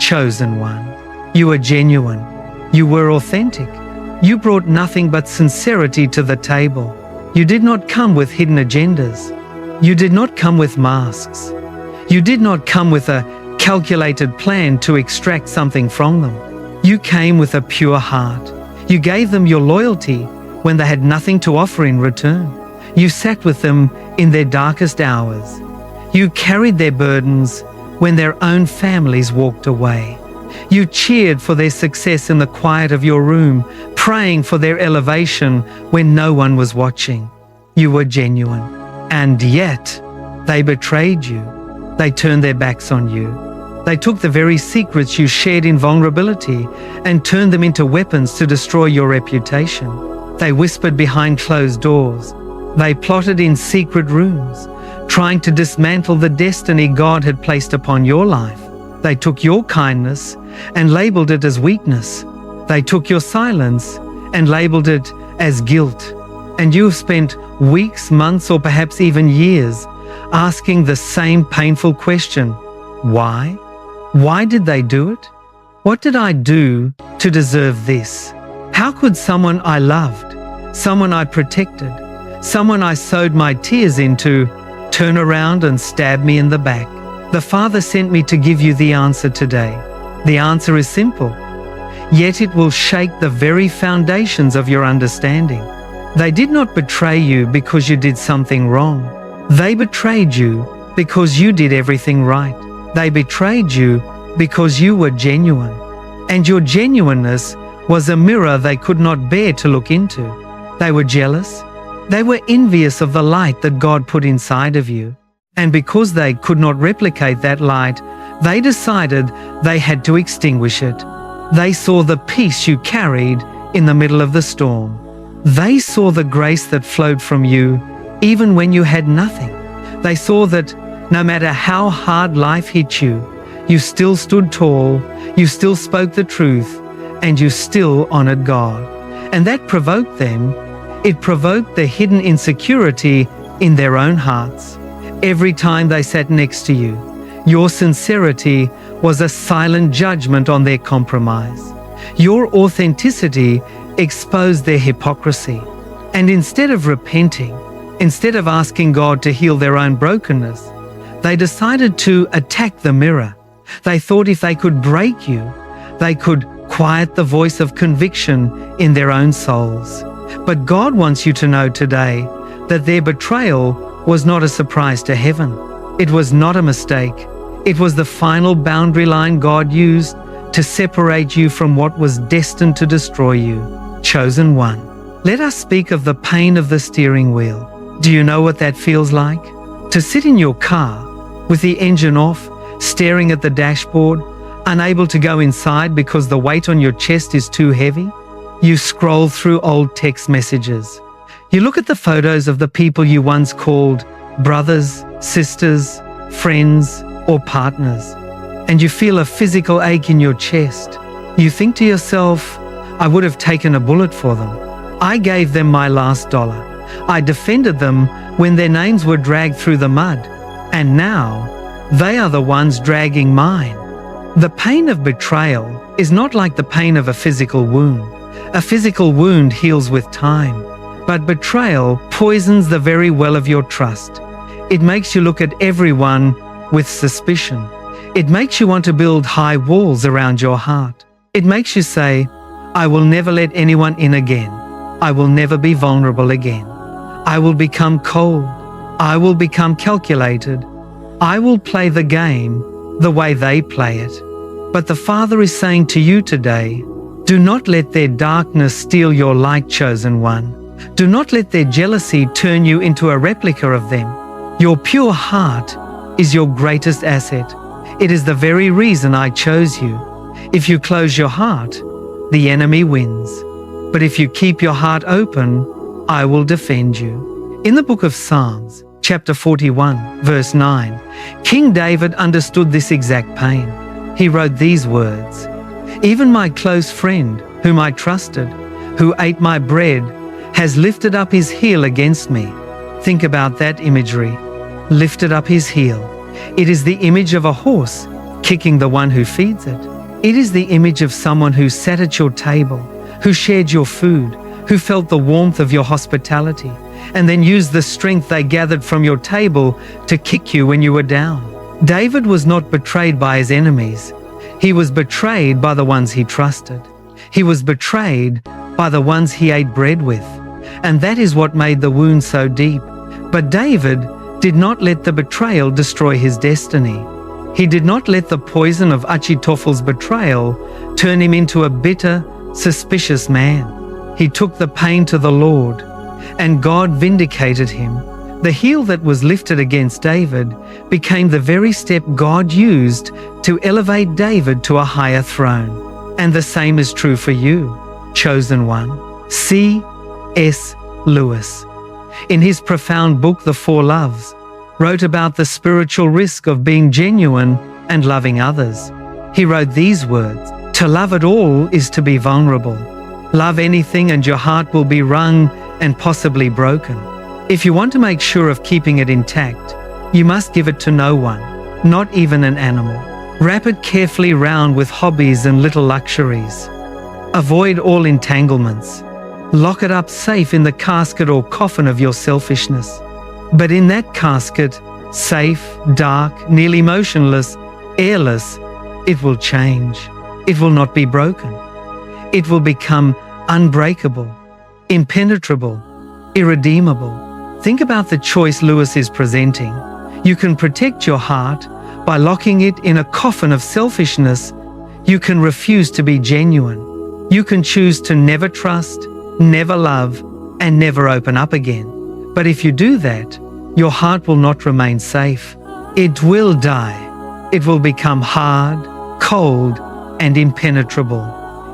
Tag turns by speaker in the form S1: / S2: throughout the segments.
S1: chosen one. You were genuine. You were authentic. You brought nothing but sincerity to the table. You did not come with hidden agendas. You did not come with masks. You did not come with a calculated plan to extract something from them. You came with a pure heart. You gave them your loyalty when they had nothing to offer in return. You sat with them in their darkest hours. You carried their burdens when their own families walked away. You cheered for their success in the quiet of your room, praying for their elevation when no one was watching. You were genuine. And yet, they betrayed you. They turned their backs on you. They took the very secrets you shared in vulnerability and turned them into weapons to destroy your reputation. They whispered behind closed doors. They plotted in secret rooms, trying to dismantle the destiny God had placed upon your life. They took your kindness and labeled it as weakness. They took your silence and labeled it as guilt. And you have spent weeks, months, or perhaps even years asking the same painful question. Why? Why did they do it? What did I do to deserve this? How could someone I loved, someone I protected, someone I sowed my tears into, turn around and stab me in the back? The Father sent me to give you the answer today. The answer is simple, yet it will shake the very foundations of your understanding. They did not betray you because you did something wrong. They betrayed you because you did everything right. They betrayed you because you were genuine. And your genuineness was a mirror they could not bear to look into. They were jealous. They were envious of the light that God put inside of you. And because they could not replicate that light, they decided they had to extinguish it. They saw the peace you carried in the middle of the storm. They saw the grace that flowed from you even when you had nothing. They saw that no matter how hard life hit you, you still stood tall, you still spoke the truth, and you still honored God. And that provoked them. It provoked the hidden insecurity in their own hearts. Every time they sat next to you, your sincerity was a silent judgment on their compromise. Your authenticity exposed their hypocrisy. And instead of repenting, instead of asking God to heal their own brokenness, they decided to attack the mirror. They thought if they could break you, they could quiet the voice of conviction in their own souls. But God wants you to know today that their betrayal was not a surprise to heaven. It was not a mistake. It was the final boundary line God used to separate you from what was destined to destroy you. Chosen one. Let us speak of the pain of the steering wheel. Do you know what that feels like? To sit in your car with the engine off, staring at the dashboard, unable to go inside because the weight on your chest is too heavy? You scroll through old text messages. You look at the photos of the people you once called brothers, sisters, friends, or partners, and you feel a physical ache in your chest. You think to yourself, I would have taken a bullet for them. I gave them my last dollar. I defended them when their names were dragged through the mud, and now they are the ones dragging mine. The pain of betrayal is not like the pain of a physical wound. A physical wound heals with time, but betrayal poisons the very well of your trust. It makes you look at everyone with suspicion. It makes you want to build high walls around your heart. It makes you say, I will never let anyone in again. I will never be vulnerable again. I will become cold. I will become calculated. I will play the game the way they play it. But the Father is saying to you today, do not let their darkness steal your light, chosen one. Do not let their jealousy turn you into a replica of them. Your pure heart is your greatest asset. It is the very reason I chose you. If you close your heart, the enemy wins. But if you keep your heart open, I will defend you. In the book of Psalms, chapter 41, verse 9, King David understood this exact pain. He wrote these words, even my close friend, whom I trusted, who ate my bread, has lifted up his heel against me. Think about that imagery. Lifted up his heel. It is the image of a horse kicking the one who feeds it. It is the image of someone who sat at your table, who shared your food, who felt the warmth of your hospitality, and then used the strength they gathered from your table to kick you when you were down. David was not betrayed by his enemies. He was betrayed by the ones he trusted. He was betrayed by the ones he ate bread with. And that is what made the wound so deep. But David did not let the betrayal destroy his destiny. He did not let the poison of Achitophel's betrayal turn him into a bitter, suspicious man. He took the pain to the Lord, and God vindicated him. The heel that was lifted against David became the very step God used to elevate David to a higher throne. And the same is true for you, chosen one. C.S. Lewis, in his profound book, The Four Loves, wrote about the spiritual risk of being genuine and loving others. He wrote these words: "To love at all is to be vulnerable. Love anything and your heart will be wrung and possibly broken. If you want to make sure of keeping it intact, you must give it to no one, not even an animal. Wrap it carefully round with hobbies and little luxuries. Avoid all entanglements. Lock it up safe in the casket or coffin of your selfishness. But in that casket, safe, dark, nearly motionless, airless, it will change. It will not be broken. It will become unbreakable, impenetrable, irredeemable." Think about the choice Lewis is presenting. You can protect your heart by locking it in a coffin of selfishness. You can refuse to be genuine. You can choose to never trust, never love, and never open up again. But if you do that, your heart will not remain safe. It will die. It will become hard, cold, and impenetrable.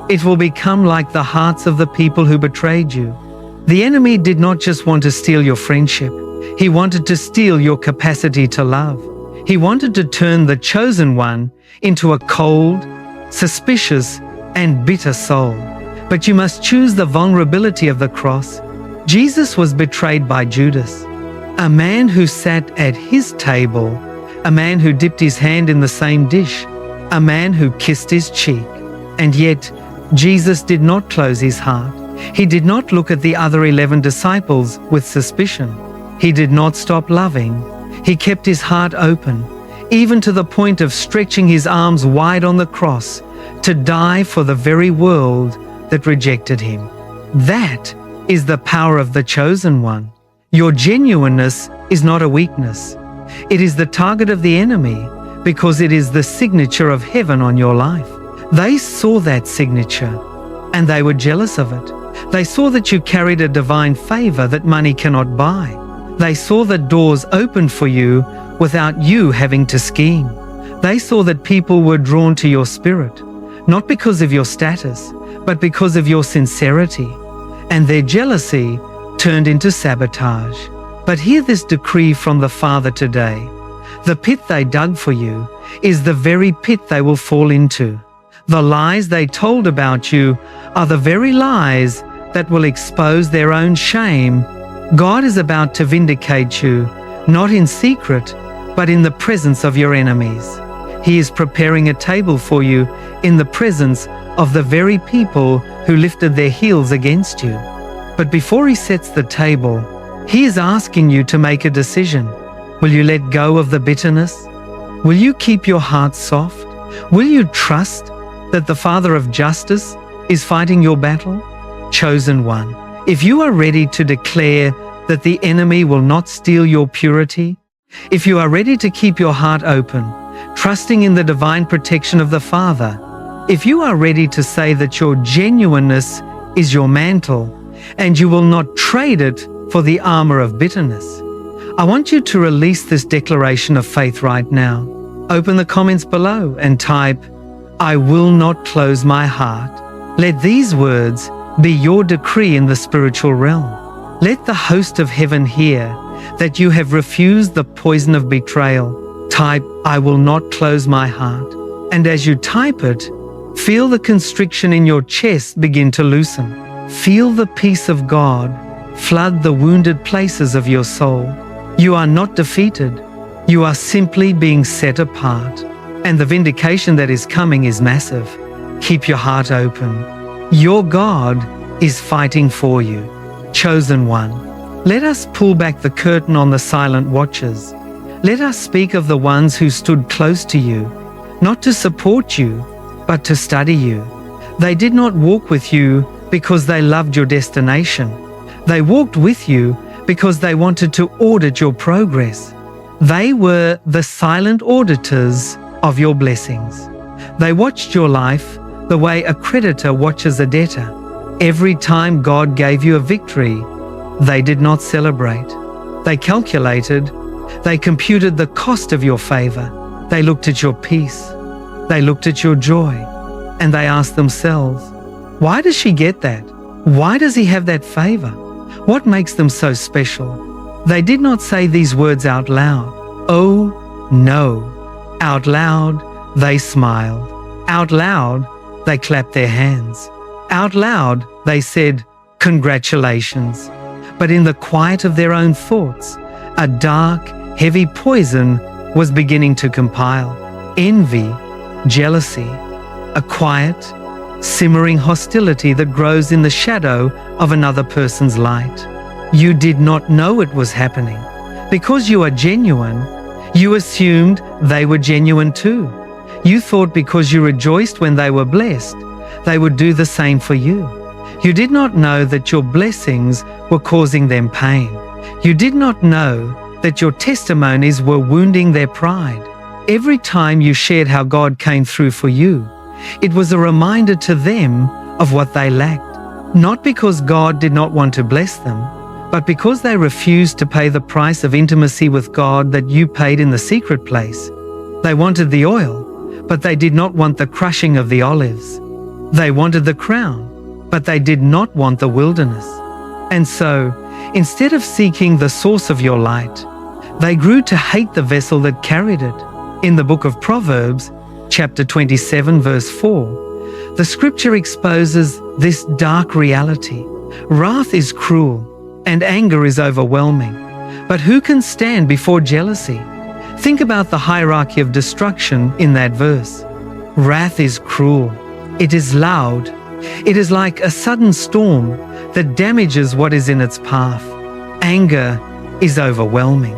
S1: It will become like the hearts of the people who betrayed you. The enemy did not just want to steal your friendship. He wanted to steal your capacity to love. He wanted to turn the chosen one into a cold, suspicious, and bitter soul. But you must choose the vulnerability of the cross. Jesus was betrayed by Judas, a man who sat at his table, a man who dipped his hand in the same dish, a man who kissed his cheek. And yet, Jesus did not close his heart. He did not look at the other 11 disciples with suspicion. He did not stop loving. He kept his heart open, even to the point of stretching his arms wide on the cross to die for the very world that rejected him. That is the power of the chosen one. Your genuineness is not a weakness. It is the target of the enemy because it is the signature of heaven on your life. They saw that signature and they were jealous of it. They saw that you carried a divine favor that money cannot buy. They saw that doors opened for you without you having to scheme. They saw that people were drawn to your spirit, not because of your status, but because of your sincerity. And their jealousy turned into sabotage. But hear this decree from the Father today. The pit they dug for you is the very pit they will fall into. The lies they told about you are the very lies that will expose their own shame. God is about to vindicate you, not in secret, but in the presence of your enemies. He is preparing a table for you in the presence of the very people who lifted their heels against you. But before he sets the table, he is asking you to make a decision. Will you let go of the bitterness? Will you keep your heart soft? Will you trust that the Father of justice is fighting your battle? Chosen one, if you are ready to declare that the enemy will not steal your purity, if you are ready to keep your heart open, trusting in the divine protection of the Father, if you are ready to say that your genuineness is your mantle and you will not trade it for the armor of bitterness, I want you to release this declaration of faith right now. Open the comments below and type, "I will not close my heart." Let these words be your decree in the spiritual realm. Let the host of heaven hear that you have refused the poison of betrayal. Type, "I will not close my heart." And as you type it, feel the constriction in your chest begin to loosen. Feel the peace of God flood the wounded places of your soul. You are not defeated. You are simply being set apart. and the vindication that is coming is massive. Keep your heart open. Your God is fighting for you. Chosen one. Let us pull back the curtain on the silent watchers. Let us speak of the ones who stood close to you, not to support you, but to study you. They did not walk with you because they loved your destination. They walked with you because they wanted to audit your progress. They were the silent auditors of your blessings. They watched your life the way a creditor watches a debtor. Every time God gave you a victory, they did not celebrate. They calculated, they computed the cost of your favor. They looked at your peace. They looked at your joy. And they asked themselves, why does she get that? Why does he have that favor? What makes them so special? They did not say these words out loud. Oh, no. Out loud, they smiled. Out loud, they clapped their hands. Out loud, they said, congratulations. But in the quiet of their own thoughts, a dark, heavy poison was beginning to compile. Envy, jealousy, a quiet, simmering hostility that grows in the shadow of another person's light. You did not know it was happening. Because you are genuine, you assumed they were genuine too. You thought because you rejoiced when they were blessed, they would do the same for you. You did not know that your blessings were causing them pain. You did not know that your testimonies were wounding their pride. Every time you shared how God came through for you, it was a reminder to them of what they lacked. Not because God did not want to bless them, but because they refused to pay the price of intimacy with God that you paid in the secret place. They wanted the oil, but they did not want the crushing of the olives. They wanted the crown, but they did not want the wilderness. And so, instead of seeking the source of your light, they grew to hate the vessel that carried it. In the book of Proverbs, chapter 27, verse 4, the scripture exposes this dark reality. Wrath is cruel, and anger is overwhelming. But who can stand before jealousy? Think about the hierarchy of destruction in that verse. Wrath is cruel. It is loud. It is like a sudden storm that damages what is in its path. Anger is overwhelming.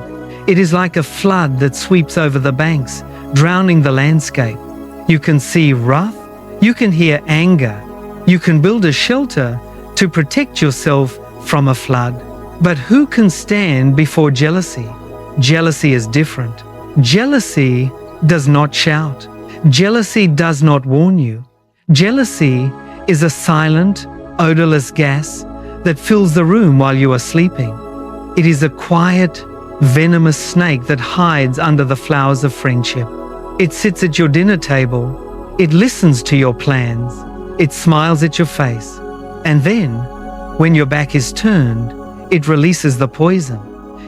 S1: It is like a flood that sweeps over the banks, drowning the landscape. You can see wrath. You can hear anger. You can build a shelter to protect yourself from a flood. But who can stand before jealousy? Jealousy is different. Jealousy does not shout. Jealousy does not warn you. Jealousy is a silent, odorless gas that fills the room while you are sleeping. It is a quiet, venomous snake that hides under the flowers of friendship. It sits at your dinner table. It listens to your plans. It smiles at your face. And then, when your back is turned, it releases the poison.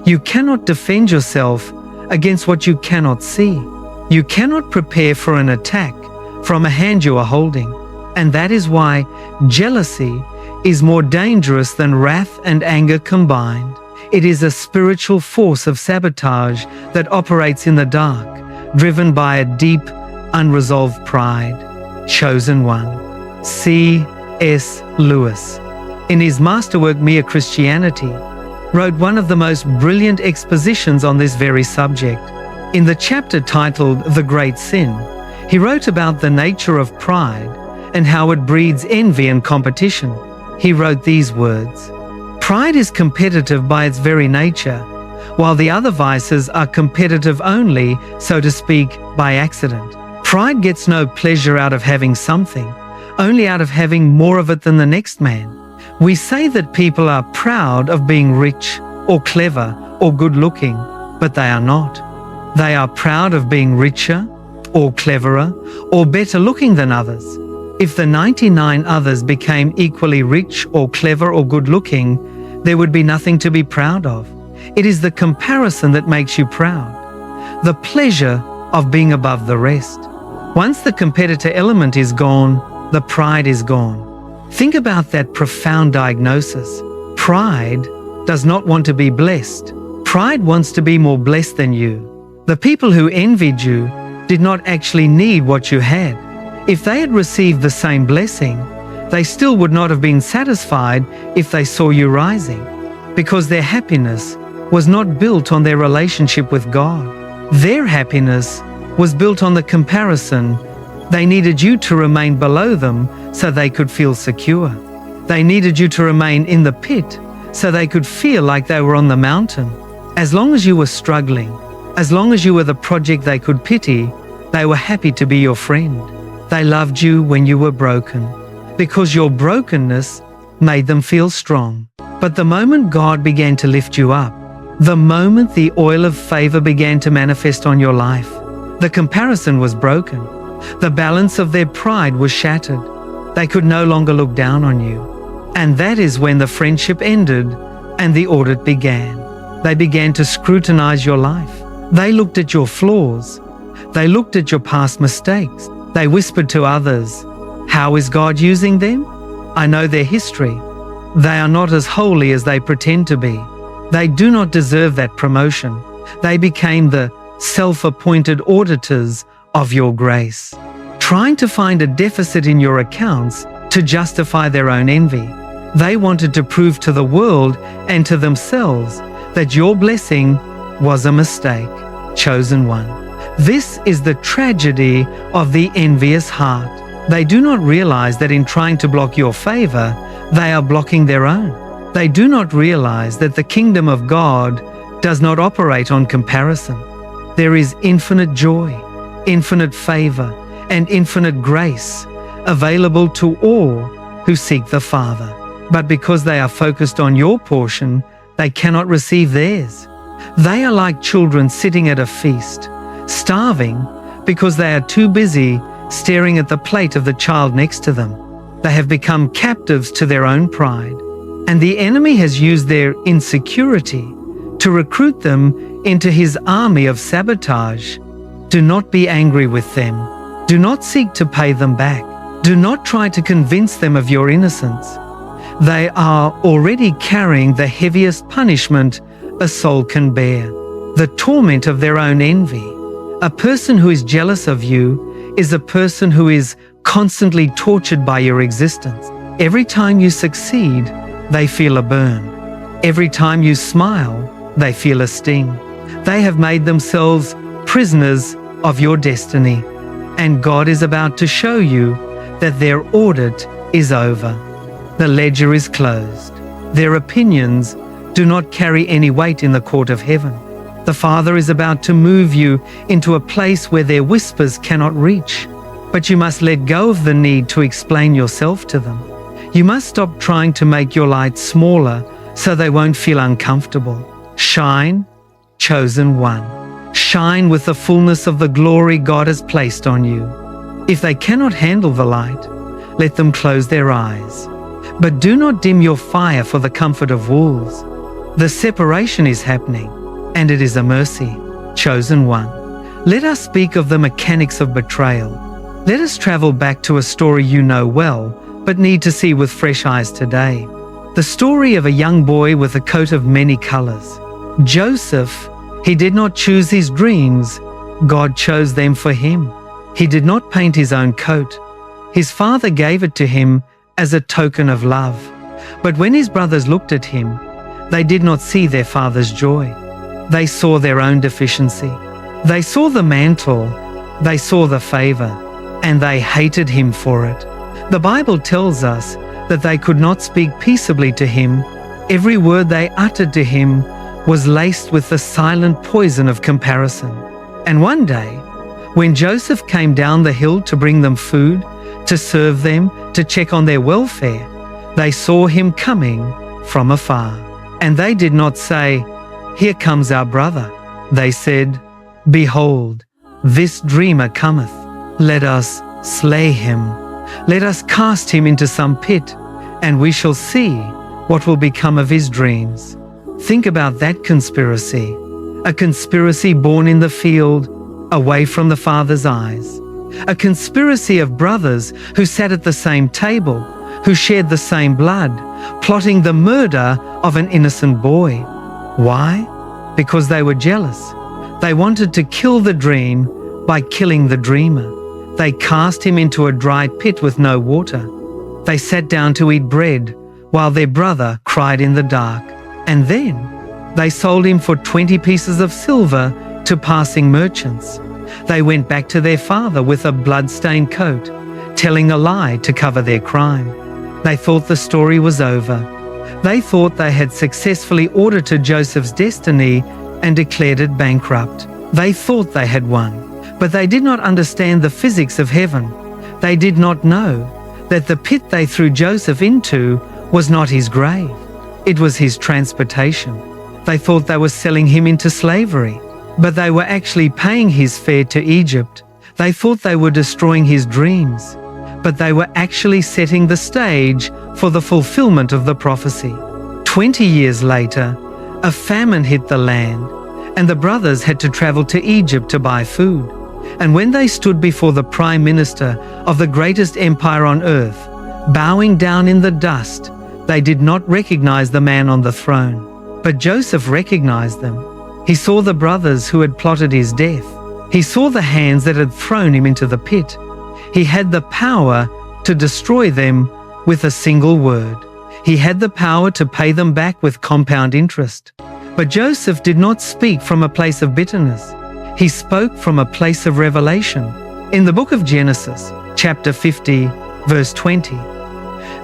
S1: You cannot defend yourself against what you cannot see. You cannot prepare for an attack from a hand you are holding. And that is why jealousy is more dangerous than wrath and anger combined. It is a spiritual force of sabotage that operates in the dark, driven by a deep, unresolved pride. Chosen one. C.S. Lewis, in his masterwork Mere Christianity, wrote one of the most brilliant expositions on this very subject. In the chapter titled The Great Sin, he wrote about the nature of pride and how it breeds envy and competition. He wrote these words: "Pride is competitive by its very nature, while the other vices are competitive only, so to speak, by accident. Pride gets no pleasure out of having something, only out of having more of it than the next man. We say that people are proud of being rich or clever or good-looking, but they are not. They are proud of being richer or cleverer or better-looking than others. If the 99 others became equally rich or clever or good-looking, there would be nothing to be proud of. It is the comparison that makes you proud, the pleasure of being above the rest. Once the competitor element is gone, the pride is gone." Think about that profound diagnosis. Pride does not want to be blessed. Pride wants to be more blessed than you. The people who envied you did not actually need what you had. If they had received the same blessing, they still would not have been satisfied if they saw you rising, because their happiness was not built on their relationship with God. Their happiness was built on the comparison. They needed you to remain below them so they could feel secure. They needed you to remain in the pit so they could feel like they were on the mountain. As long as you were struggling, as long as you were the project they could pity, they were happy to be your friend. They loved you when you were broken, because your brokenness made them feel strong. But the moment God began to lift you up, the moment the oil of favor began to manifest on your life, the comparison was broken. The balance of their pride was shattered. They could no longer look down on you. And that is when the friendship ended and the audit began. They began to scrutinize your life. They looked at your flaws. They looked at your past mistakes. They whispered to others, "How is God using them? I know their history. They are not as holy as they pretend to be. They do not deserve that promotion." They became the self-appointed auditors of your grace, trying to find a deficit in your accounts to justify their own envy. They wanted to prove to the world and to themselves that your blessing was a mistake, chosen one. This is the tragedy of the envious heart. They do not realize that in trying to block your favor, they are blocking their own. They do not realize that the kingdom of God does not operate on comparison. There is infinite joy, infinite favor, and infinite grace available to all who seek the Father. But because they are focused on your portion, they cannot receive theirs. They are like children sitting at a feast, starving because they are too busy staring at the plate of the child next to them. They have become captives to their own pride, and the enemy has used their insecurity to recruit them into his army of sabotage. Do not be angry with them. Do not seek to pay them back. Do not try to convince them of your innocence. They are already carrying the heaviest punishment a soul can bear, the torment of their own envy. A person who is jealous of you is a person who is constantly tortured by your existence. Every time you succeed, they feel a burn. Every time you smile, they feel a sting. They have made themselves prisoners of your destiny, and God is about to show you that their audit is over. The ledger is closed. Their opinions do not carry any weight in the court of heaven. The Father is about to move you into a place where their whispers cannot reach. But you must let go of the need to explain yourself to them. You must stop trying to make your light smaller so they won't feel uncomfortable. Shine, chosen one. Shine with the fullness of the glory God has placed on you. If they cannot handle the light, let them close their eyes. But do not dim your fire for the comfort of wolves. The separation is happening, and it is a mercy. Chosen one. Let us speak of the mechanics of betrayal. Let us travel back to a story you know well, but need to see with fresh eyes today. The story of a young boy with a coat of many colors. Joseph, he did not choose his dreams. God chose them for him. He did not paint his own coat. His father gave it to him as a token of love. But when his brothers looked at him, they did not see their father's joy. They saw their own deficiency. They saw the mantle, they saw the favor, and they hated him for it. The Bible tells us that they could not speak peaceably to him. Every word they uttered to him was laced with the silent poison of comparison. And one day, when Joseph came down the hill to bring them food, to serve them, to check on their welfare, they saw him coming from afar. And they did not say, "Here comes our brother." They said, "Behold, this dreamer cometh. Let us slay him. Let us cast him into some pit, and we shall see what will become of his dreams." Think about that conspiracy. A conspiracy born in the field, away from the Father's eyes. A conspiracy of brothers who sat at the same table, who shared the same blood, plotting the murder of an innocent boy. Why? Because they were jealous. They wanted to kill the dream by killing the dreamer. They cast him into a dry pit with no water. They sat down to eat bread while their brother cried in the dark. And then they sold him for 20 pieces of silver to passing merchants. They went back to their father with a blood-stained coat, telling a lie to cover their crime. They thought the story was over. They thought they had successfully audited Joseph's destiny and declared it bankrupt. They thought they had won, but they did not understand the physics of heaven. They did not know that the pit they threw Joseph into was not his grave. It was his transportation. They thought they were selling him into slavery, but they were actually paying his fare to Egypt. They thought they were destroying his dreams, but they were actually setting the stage for the fulfillment of the prophecy. 20 years later, a famine hit the land, and the brothers had to travel to Egypt to buy food. And when they stood before the prime minister of the greatest empire on earth, bowing down in the dust, they did not recognize the man on the throne. But Joseph recognized them. He saw the brothers who had plotted his death. He saw the hands that had thrown him into the pit. He had the power to destroy them with a single word. He had the power to pay them back with compound interest. But Joseph did not speak from a place of bitterness. He spoke from a place of revelation. In the book of Genesis, chapter 50, verse 20,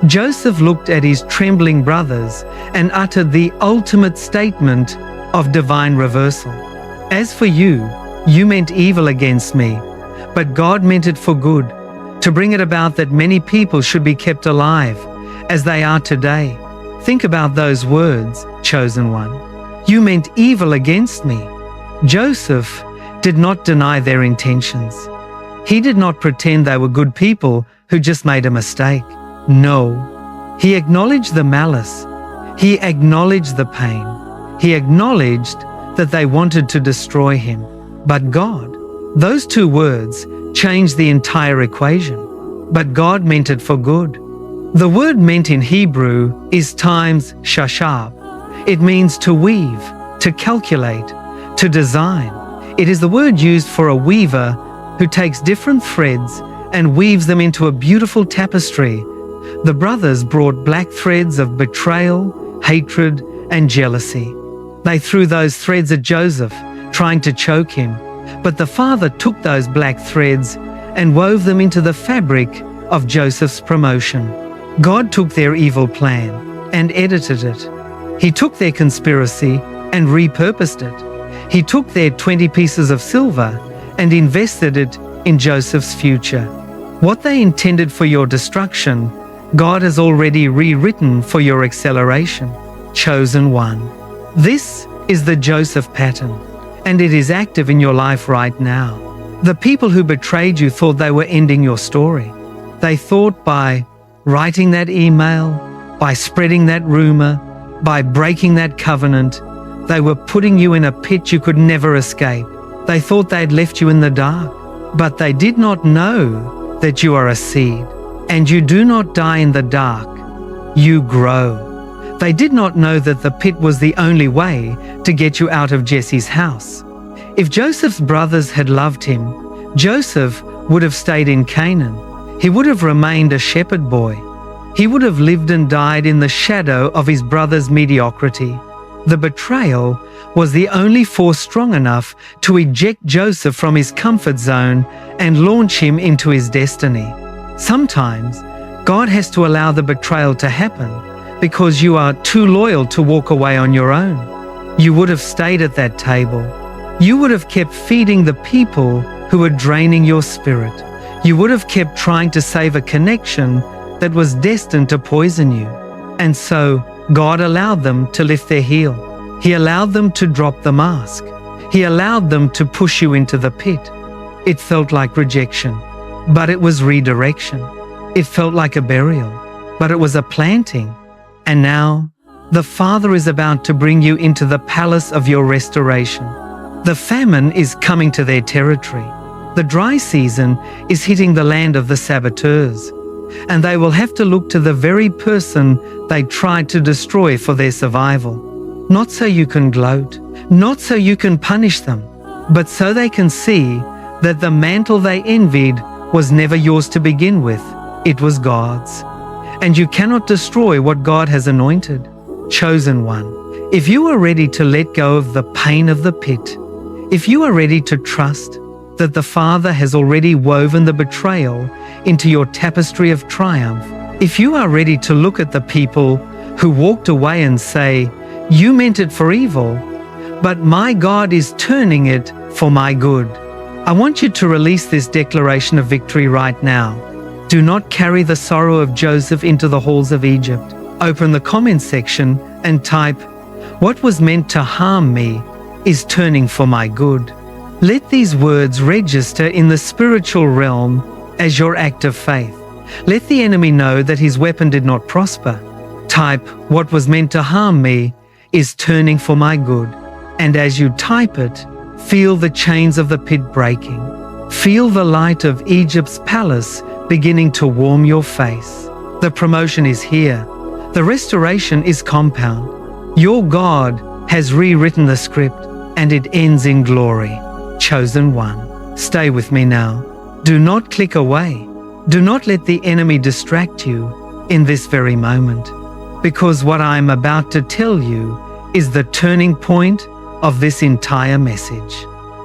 S1: Joseph looked at his trembling brothers and uttered the ultimate statement of divine reversal. As for you, you meant evil against me, but God meant it for good, to bring it about that many people should be kept alive, as they are today. Think about those words, chosen one. You meant evil against me. Joseph did not deny their intentions. He did not pretend they were good people who just made a mistake. No, he acknowledged the malice. He acknowledged the pain. He acknowledged that they wanted to destroy him. But God, those two words changed the entire equation. But God meant it for good. The word meant in Hebrew is times shashab. It means to weave, to calculate, to design. It is the word used for a weaver who takes different threads and weaves them into a beautiful tapestry. The brothers brought black threads of betrayal, hatred, and jealousy. They threw those threads at Joseph, trying to choke him. But the father took those black threads and wove them into the fabric of Joseph's promotion. God took their evil plan and edited it. He took their conspiracy and repurposed it. He took their 20 pieces of silver and invested it in Joseph's future. What they intended for your destruction, God has already rewritten for your acceleration. Chosen one. This is the Joseph pattern, and it is active in your life right now. The people who betrayed you thought they were ending your story. They thought by writing that email, by spreading that rumor, by breaking that covenant, they were putting you in a pit you could never escape. They thought they'd left you in the dark, but they did not know that you are a seed, and you do not die in the dark, you grow. They did not know that the pit was the only way to get you out of Jesse's house. If Joseph's brothers had loved him, Joseph would have stayed in Canaan. He would have remained a shepherd boy. He would have lived and died in the shadow of his brother's mediocrity. The betrayal was the only force strong enough to eject Joseph from his comfort zone and launch him into his destiny. Sometimes, God has to allow the betrayal to happen because you are too loyal to walk away on your own. You would have stayed at that table. You would have kept feeding the people who were draining your spirit. You would have kept trying to save a connection that was destined to poison you. And so, God allowed them to lift their heel. He allowed them to drop the mask. He allowed them to push you into the pit. It felt like rejection, but it was redirection. It felt like a burial, but it was a planting. And now, the Father is about to bring you into the palace of your restoration. The famine is coming to their territory. The dry season is hitting the land of the saboteurs, and they will have to look to the very person they tried to destroy for their survival. Not so you can gloat, not so you can punish them, but so they can see that the mantle they envied was never yours to begin with, it was God's. And you cannot destroy what God has anointed. Chosen one, if you are ready to let go of the pain of the pit, if you are ready to trust that the Father has already woven the betrayal into your tapestry of triumph, if you are ready to look at the people who walked away and say, "You meant it for evil, but my God is turning it for my good," I want you to release this declaration of victory right now. Do not carry the sorrow of Joseph into the halls of Egypt. Open the comment section and type, "What was meant to harm me is turning for my good." Let these words register in the spiritual realm as your act of faith. Let the enemy know that his weapon did not prosper. Type, "What was meant to harm me is turning for my good." And as you type it, feel the chains of the pit breaking. Feel the light of Egypt's palace beginning to warm your face. The promotion is here. The restoration is compound. Your God has rewritten the script, and it ends in glory. Chosen one, stay with me now. Do not click away. Do not let the enemy distract you in this very moment, because what I am about to tell you is the turning point of this entire message.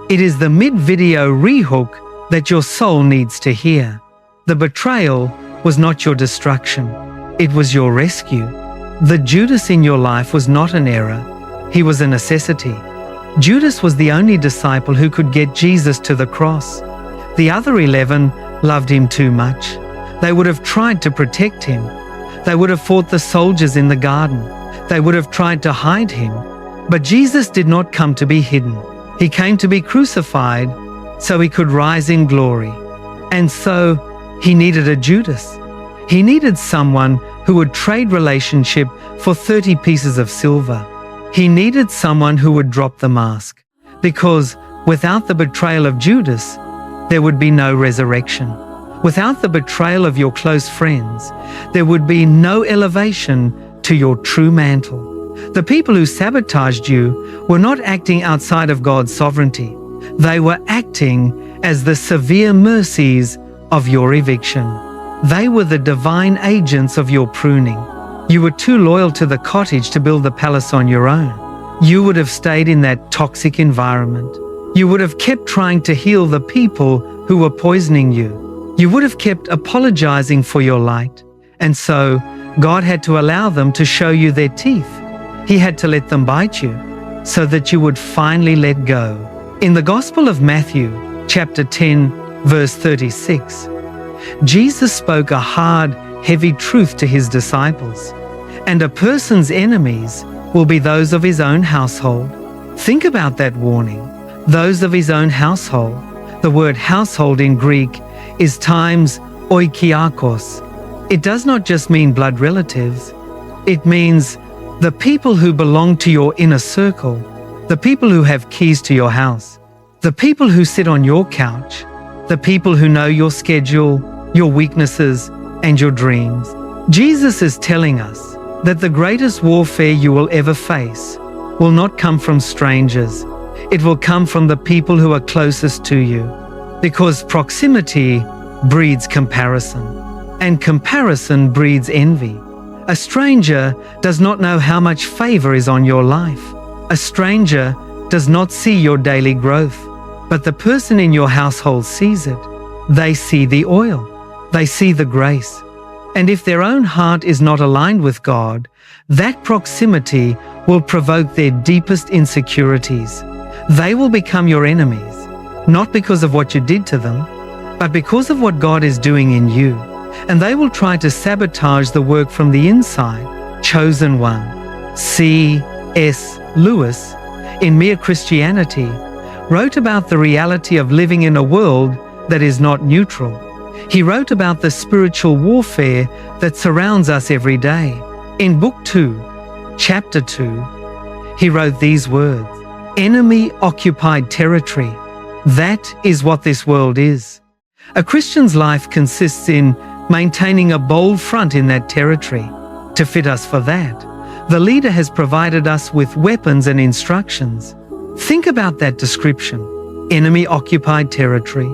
S1: It is the mid-video rehook that your soul needs to hear. The betrayal was not your destruction. It was your rescue. The Judas in your life was not an error. He was a necessity. Judas was the only disciple who could get Jesus to the cross. The other 11 loved him too much. They would have tried to protect him. They would have fought the soldiers in the garden. They would have tried to hide him. But Jesus did not come to be hidden. He came to be crucified so he could rise in glory. And so he needed a Judas. He needed someone who would trade relationship for 30 pieces of silver. He needed someone who would drop the mask, because without the betrayal of Judas, there would be no resurrection. Without the betrayal of your close friends, there would be no elevation to your true mantle. The people who sabotaged you were not acting outside of God's sovereignty. They were acting as the severe mercies of your eviction. They were the divine agents of your pruning. You were too loyal to the cottage to build the palace on your own. You would have stayed in that toxic environment. You would have kept trying to heal the people who were poisoning you. You would have kept apologizing for your light. And so God had to allow them to show you their teeth. He had to let them bite you so that you would finally let go. In the Gospel of Matthew, chapter 10, verse 36, Jesus spoke a hard, heavy truth to his disciples. And a person's enemies will be those of his own household. Think about that warning. Those of his own household. The word household in Greek is times oikiakos. It does not just mean blood relatives. It means the people who belong to your inner circle, the people who have keys to your house, the people who sit on your couch, the people who know your schedule, your weaknesses, and your dreams. Jesus is telling us that the greatest warfare you will ever face will not come from strangers. It will come from the people who are closest to you, because proximity breeds comparison, and comparison breeds envy. A stranger does not know how much favor is on your life. A stranger does not see your daily growth, but the person in your household sees it. They see the oil. They see the grace. And if their own heart is not aligned with God, that proximity will provoke their deepest insecurities. They will become your enemies, not because of what you did to them, but because of what God is doing in you. And they will try to sabotage the work from the inside. Chosen one. C.S. Lewis, in Mere Christianity, wrote about the reality of living in a world that is not neutral. He wrote about the spiritual warfare that surrounds us every day. In Book 2, Chapter 2, he wrote these words, "Enemy-occupied territory. That is what this world is." A Christian's life consists in maintaining a bold front in that territory. To fit us for that, the leader has provided us with weapons and instructions. Think about that description. enemy-occupied territory.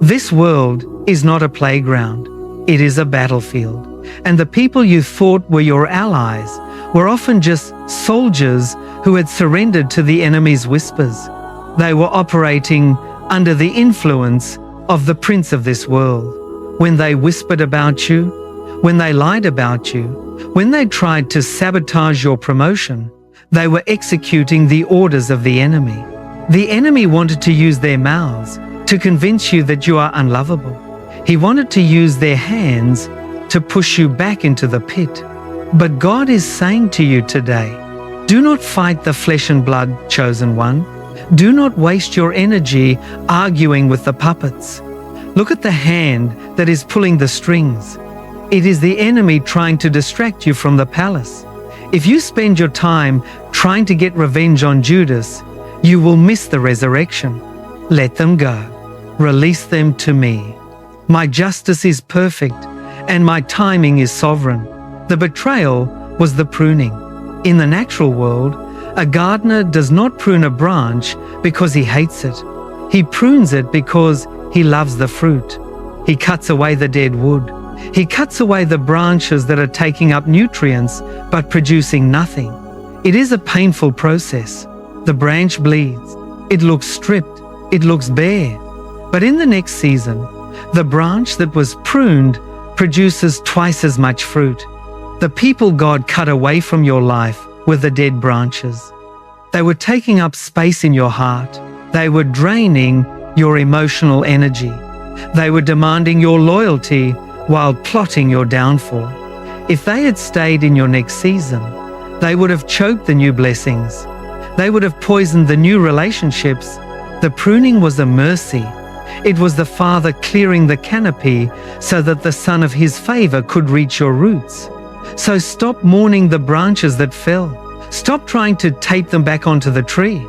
S1: This world is not a playground. It is a battlefield. And the people you thought were your allies were often just soldiers who had surrendered to the enemy's whispers. They were operating under the influence of the prince of this world. When they whispered about you, when they lied about you, when they tried to sabotage your promotion, they were executing the orders of the enemy. The enemy wanted to use their mouths to convince you that you are unlovable. He wanted to use their hands to push you back into the pit. But God is saying to you today, do not fight the flesh and blood, chosen one. Do not waste your energy arguing with the puppets. Look at the hand that is pulling the strings. It is the enemy trying to distract you from the palace. If you spend your time trying to get revenge on Judas, you will miss the resurrection. Let them go. Release them to me. My justice is perfect, and my timing is sovereign. The betrayal was the pruning. In the natural world, a gardener does not prune a branch because he hates it. He prunes it because he loves the fruit. He cuts away the dead wood. He cuts away the branches that are taking up nutrients but producing nothing. It is a painful process. The branch bleeds. It looks stripped. It looks bare. But in the next season, the branch that was pruned produces twice as much fruit. The people God cut away from your life were the dead branches. They were taking up space in your heart. They were draining your emotional energy. They were demanding your loyalty while plotting your downfall. If they had stayed in your next season, they would have choked the new blessings. They would have poisoned the new relationships. The pruning was a mercy. It was the Father clearing the canopy so that the Son of His favor could reach your roots. So stop mourning the branches that fell. Stop trying to tape them back onto the tree.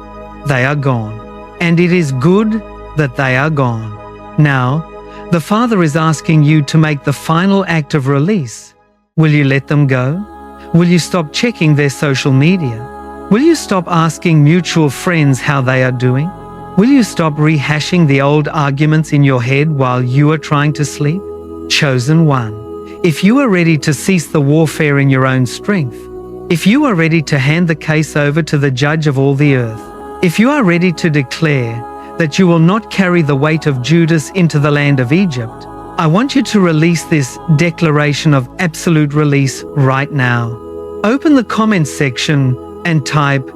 S1: They are gone. And it is good that they are gone. Now, the Father is asking you to make the final act of release. Will you let them go? Will you stop checking their social media? Will you stop asking mutual friends how they are doing? Will you stop rehashing the old arguments in your head while you are trying to sleep? Chosen one, if you are ready to cease the warfare in your own strength, if you are ready to hand the case over to the judge of all the earth, if you are ready to declare that you will not carry the weight of Judas into the land of Egypt, I want you to release this declaration of absolute release right now. Open the comments section and type,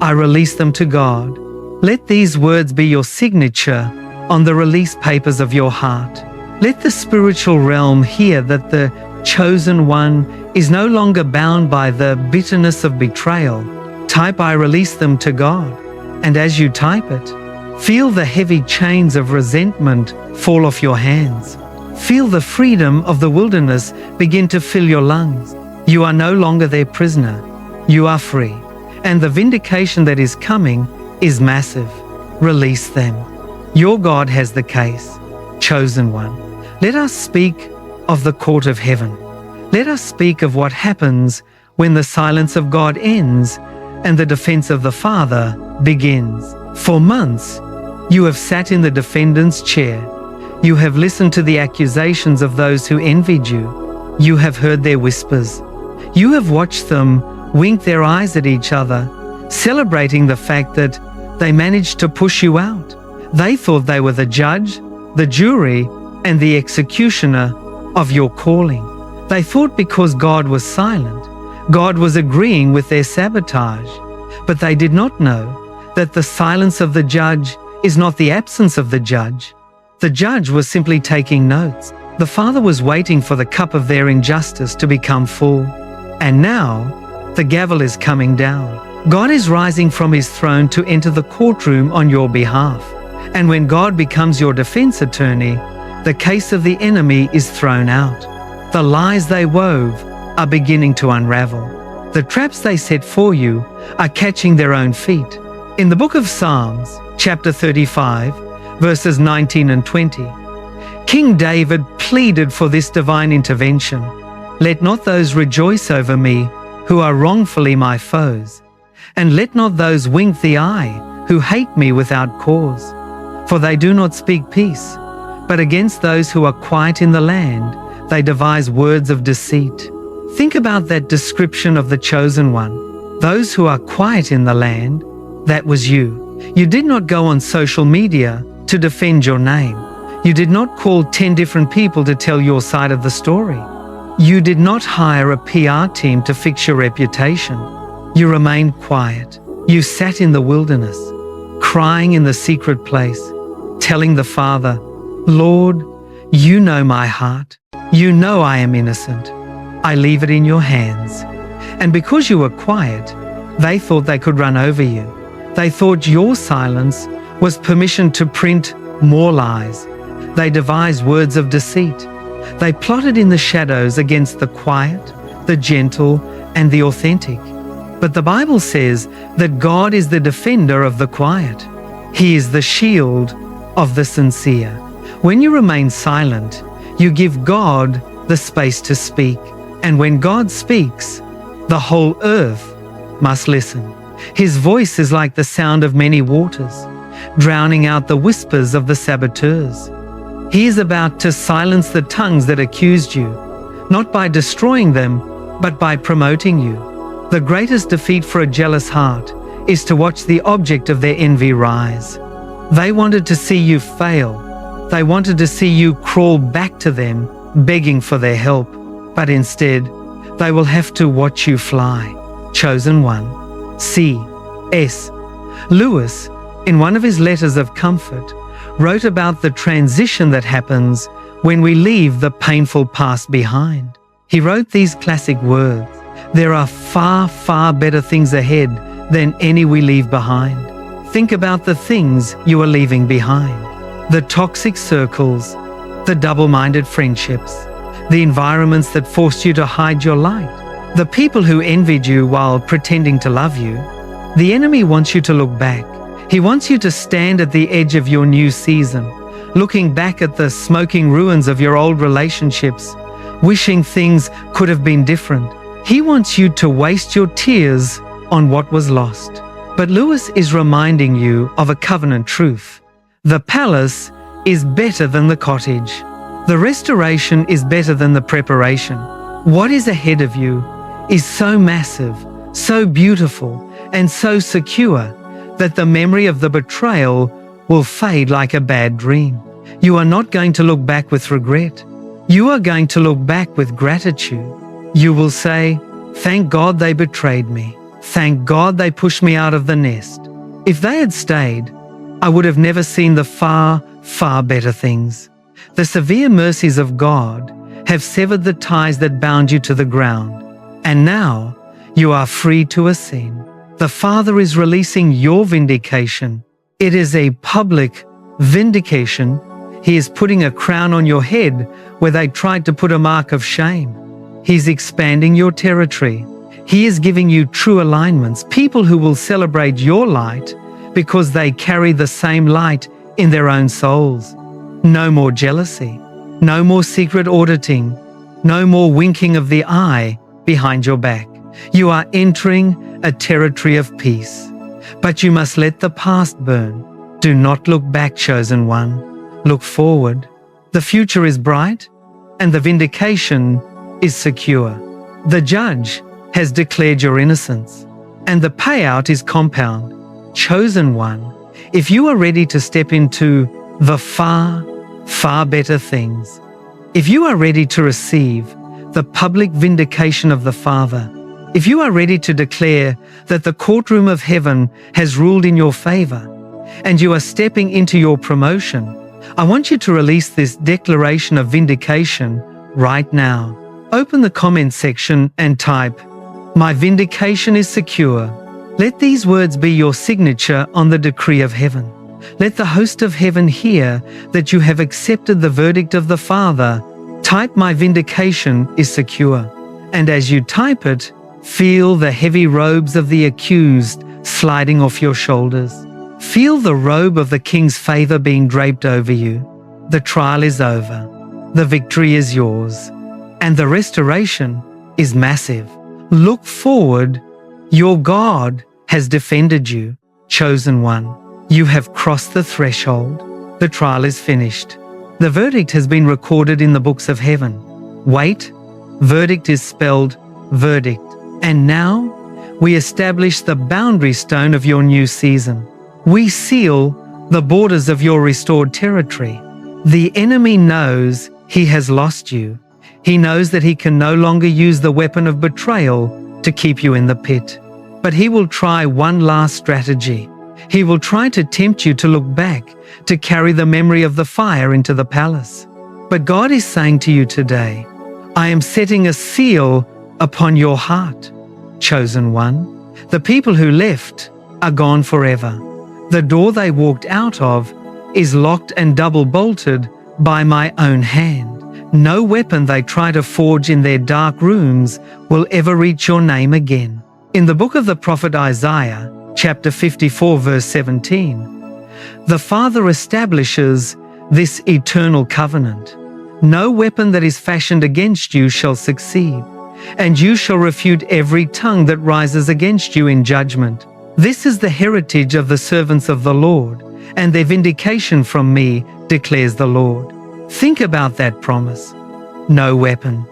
S1: I release them to God. Let these words be your signature on the release papers of your heart. Let the spiritual realm hear that the chosen one is no longer bound by the bitterness of betrayal. Type, I release them to God. And as you type it, feel the heavy chains of resentment fall off your hands. Feel the freedom of the wilderness begin to fill your lungs. You are no longer their prisoner. You are free. And the vindication that is coming is massive. Release them. Your God has the case. Chosen one. Let us speak of the court of heaven. Let us speak of what happens when the silence of God ends and the defense of the Father begins. For months, you have sat in the defendant's chair. You have listened to the accusations of those who envied you. You have heard their whispers. You have watched them wink their eyes at each other, celebrating the fact that they managed to push you out. They thought they were the judge, the jury, and the executioner of your calling. They thought because God was silent, God was agreeing with their sabotage. But they did not know that the silence of the judge is not the absence of the judge. The judge was simply taking notes. The Father was waiting for the cup of their injustice to become full. And now, the gavel is coming down. God is rising from His throne to enter the courtroom on your behalf. And when God becomes your defense attorney, the case of the enemy is thrown out. The lies they wove are beginning to unravel. The traps they set for you are catching their own feet. In the book of Psalms, chapter 35, verses 19 and 20, King David pleaded for this divine intervention. Let not those rejoice over me who are wrongfully my foes, and let not those wink the eye who hate me without cause. For they do not speak peace, but against those who are quiet in the land, they devise words of deceit. Think about that description of the chosen one. Those who are quiet in the land, that was you. You did not go on social media to defend your name. You did not call 10 different people to tell your side of the story. You did not hire a PR team to fix your reputation. You remained quiet. You sat in the wilderness, crying in the secret place, telling the Father, Lord, you know my heart. You know I am innocent. I leave it in your hands. And because you were quiet, they thought they could run over you. They thought your silence was permission to print more lies. They devised words of deceit. They plotted in the shadows against the quiet, the gentle, and the authentic. But the Bible says that God is the defender of the quiet. He is the shield of the sincere. When you remain silent, you give God the space to speak. And when God speaks, the whole earth must listen. His voice is like the sound of many waters, drowning out the whispers of the saboteurs. He is about to silence the tongues that accused you, not by destroying them, but by promoting you. The greatest defeat for a jealous heart is to watch the object of their envy rise. They wanted to see you fail. They wanted to see you crawl back to them, begging for their help. But instead, they will have to watch you fly. Chosen one. C.S. Lewis, in one of his letters of comfort, wrote about the transition that happens when we leave the painful past behind. He wrote these classic words, "There are far, far better things ahead than any we leave behind." Think about the things you are leaving behind. The toxic circles, the double-minded friendships, the environments that forced you to hide your light, the people who envied you while pretending to love you. The enemy wants you to look back. He wants you to stand at the edge of your new season, looking back at the smoking ruins of your old relationships, wishing things could have been different. He wants you to waste your tears on what was lost. But Lewis is reminding you of a covenant truth. The palace is better than the cottage. The restoration is better than the preparation. What is ahead of you is so massive, so beautiful, and so secure that the memory of the betrayal will fade like a bad dream. You are not going to look back with regret. You are going to look back with gratitude. You will say, "Thank God they betrayed me. Thank God they pushed me out of the nest. If they had stayed, I would have never seen the far, far better things." The severe mercies of God have severed the ties that bound you to the ground, and now you are free to ascend. The Father is releasing your vindication. It is a public vindication. He is putting a crown on your head where they tried to put a mark of shame. He's expanding your territory. He is giving you true alignments, people who will celebrate your light because they carry the same light in their own souls. No more jealousy, no more secret auditing, no more winking of the eye behind your back. You are entering a territory of peace. But you must let the past burn. Do not look back, chosen one. Look forward. The future is bright, and the vindication is secure. The judge has declared your innocence, and the payout is compound. Chosen one, if you are ready to step into the far, far better things, if you are ready to receive the public vindication of the Father, if you are ready to declare that the courtroom of heaven has ruled in your favor, and you are stepping into your promotion, I want you to release this declaration of vindication right now. Open the comment section and type, "My vindication is secure." Let these words be your signature on the decree of heaven. Let the host of heaven hear that you have accepted the verdict of the Father. Type, "My vindication is secure." And as you type it, feel the heavy robes of the accused sliding off your shoulders. Feel the robe of the King's favor being draped over you. The trial is over. The victory is yours. And the restoration is massive. Look forward. Your God has defended you, chosen one. You have crossed the threshold. The trial is finished. The verdict has been recorded in the books of heaven. Wait, verdict is spelled verdict. And now we establish the boundary stone of your new season. We seal the borders of your restored territory. The enemy knows he has lost you. He knows that he can no longer use the weapon of betrayal to keep you in the pit. But he will try one last strategy. He will try to tempt you to look back, to carry the memory of the fire into the palace. But God is saying to you today, I am setting a seal upon your heart, chosen one. The people who left are gone forever. The door they walked out of is locked and double-bolted by my own hand. No weapon they try to forge in their dark rooms will ever reach your name again. In the book of the prophet Isaiah, chapter 54, verse 17, the Father establishes this eternal covenant. No weapon that is fashioned against you shall succeed, and you shall refute every tongue that rises against you in judgment. This is the heritage of the servants of the Lord, and their vindication from me, declares the Lord. Think about that promise. No weapon.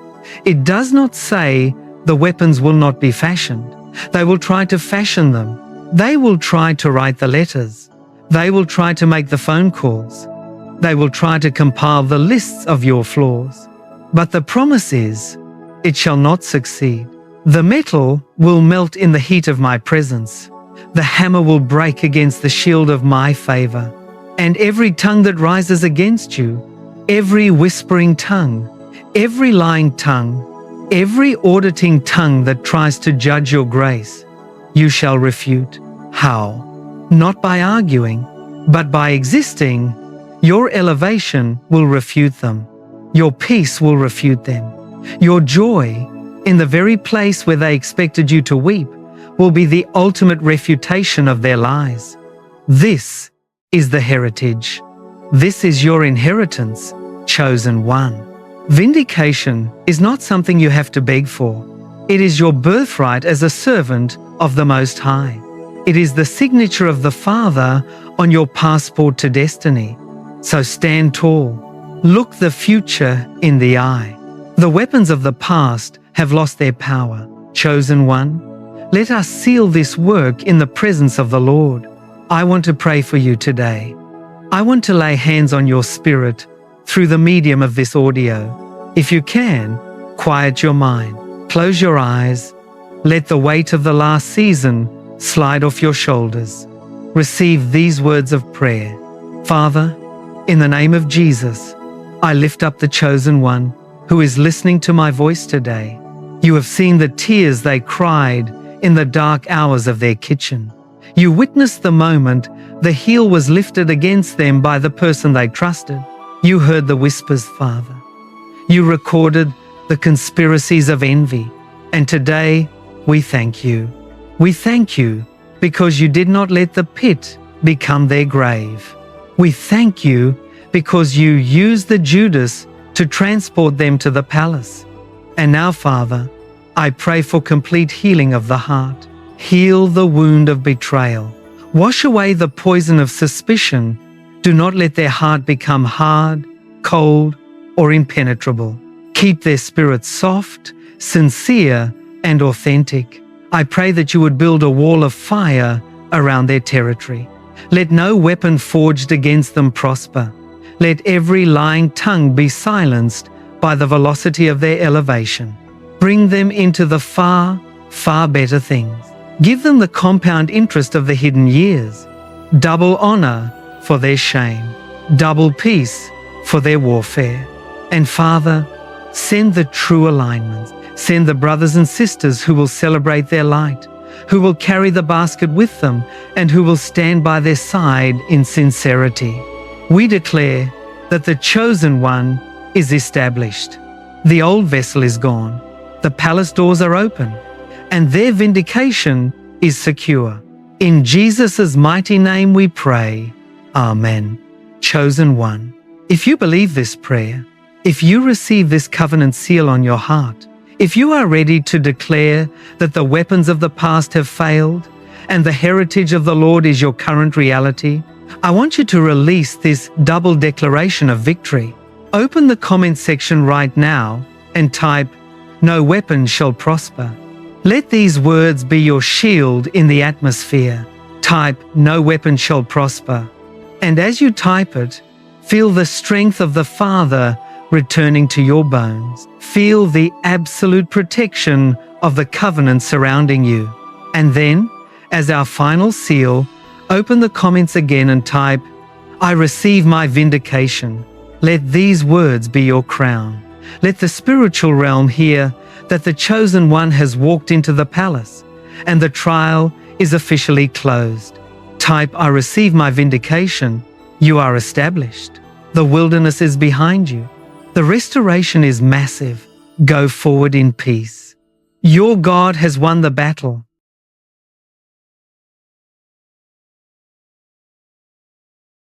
S1: It does not say the weapons will not be fashioned. They will try to fashion them. They will try to write the letters. They will try to make the phone calls. They will try to compile the lists of your flaws. But the promise is, it shall not succeed. The metal will melt in the heat of my presence. The hammer will break against the shield of my favor. And every tongue that rises against you, every whispering tongue, every lying tongue, every auditing tongue that tries to judge your grace, you shall refute. How? Not by arguing, but by existing. Your elevation will refute them. Your peace will refute them. Your joy, in the very place where they expected you to weep, will be the ultimate refutation of their lies. This is the heritage. This is your inheritance, chosen one. Vindication is not something you have to beg for. It is your birthright as a servant of the Most High. It is the signature of the Father on your passport to destiny. So stand tall. Look the future in the eye. The weapons of the past have lost their power. Chosen one, let us seal this work in the presence of the Lord. I want to pray for you today. I want to lay hands on your spirit through the medium of this audio. If you can, quiet your mind. Close your eyes. Let the weight of the last season slide off your shoulders. Receive these words of prayer. Father, in the name of Jesus, I lift up the chosen one who is listening to my voice today. You have seen the tears they cried in the dark hours of their kitchen. You witnessed the moment the heel was lifted against them by the person they trusted. You heard the whispers, Father. You recorded the conspiracies of envy. And today, we thank you. We thank you because you did not let the pit become their grave. We thank you because you used the Judas to transport them to the palace. And now, Father, I pray for complete healing of the heart. Heal the wound of betrayal. Wash away the poison of suspicion. Do not let their heart become hard, cold, or impenetrable. Keep their spirit soft, sincere, and authentic. I pray that you would build a wall of fire around their territory. Let no weapon forged against them prosper. Let every lying tongue be silenced by the velocity of their elevation. Bring them into the far, far better things. Give them the compound interest of the hidden years. Double honor for their shame. Double peace for their warfare. And Father, send the true alignments. Send the brothers and sisters who will celebrate their light, who will carry the basket with them, and who will stand by their side in sincerity. We declare that the chosen one is established. The old vessel is gone. The palace doors are open, and their vindication is secure. In Jesus' mighty name we pray. Amen. Chosen one, if you believe this prayer, if you receive this covenant seal on your heart, if you are ready to declare that the weapons of the past have failed and the heritage of the Lord is your current reality, I want you to release this double declaration of victory. Open the comment section right now and type, "No weapon shall prosper." Let these words be your shield in the atmosphere. Type, "No weapon shall prosper." And as you type it, feel the strength of the Father returning to your bones. Feel the absolute protection of the covenant surrounding you. And then, as our final seal, open the comments again and type, "I receive my vindication." Let these words be your crown. Let the spiritual realm hear that the chosen one has walked into the palace and the trial is officially closed. Type, "I receive my vindication." You are established. The wilderness is behind you. The restoration is massive. Go forward in peace. Your God has won the battle.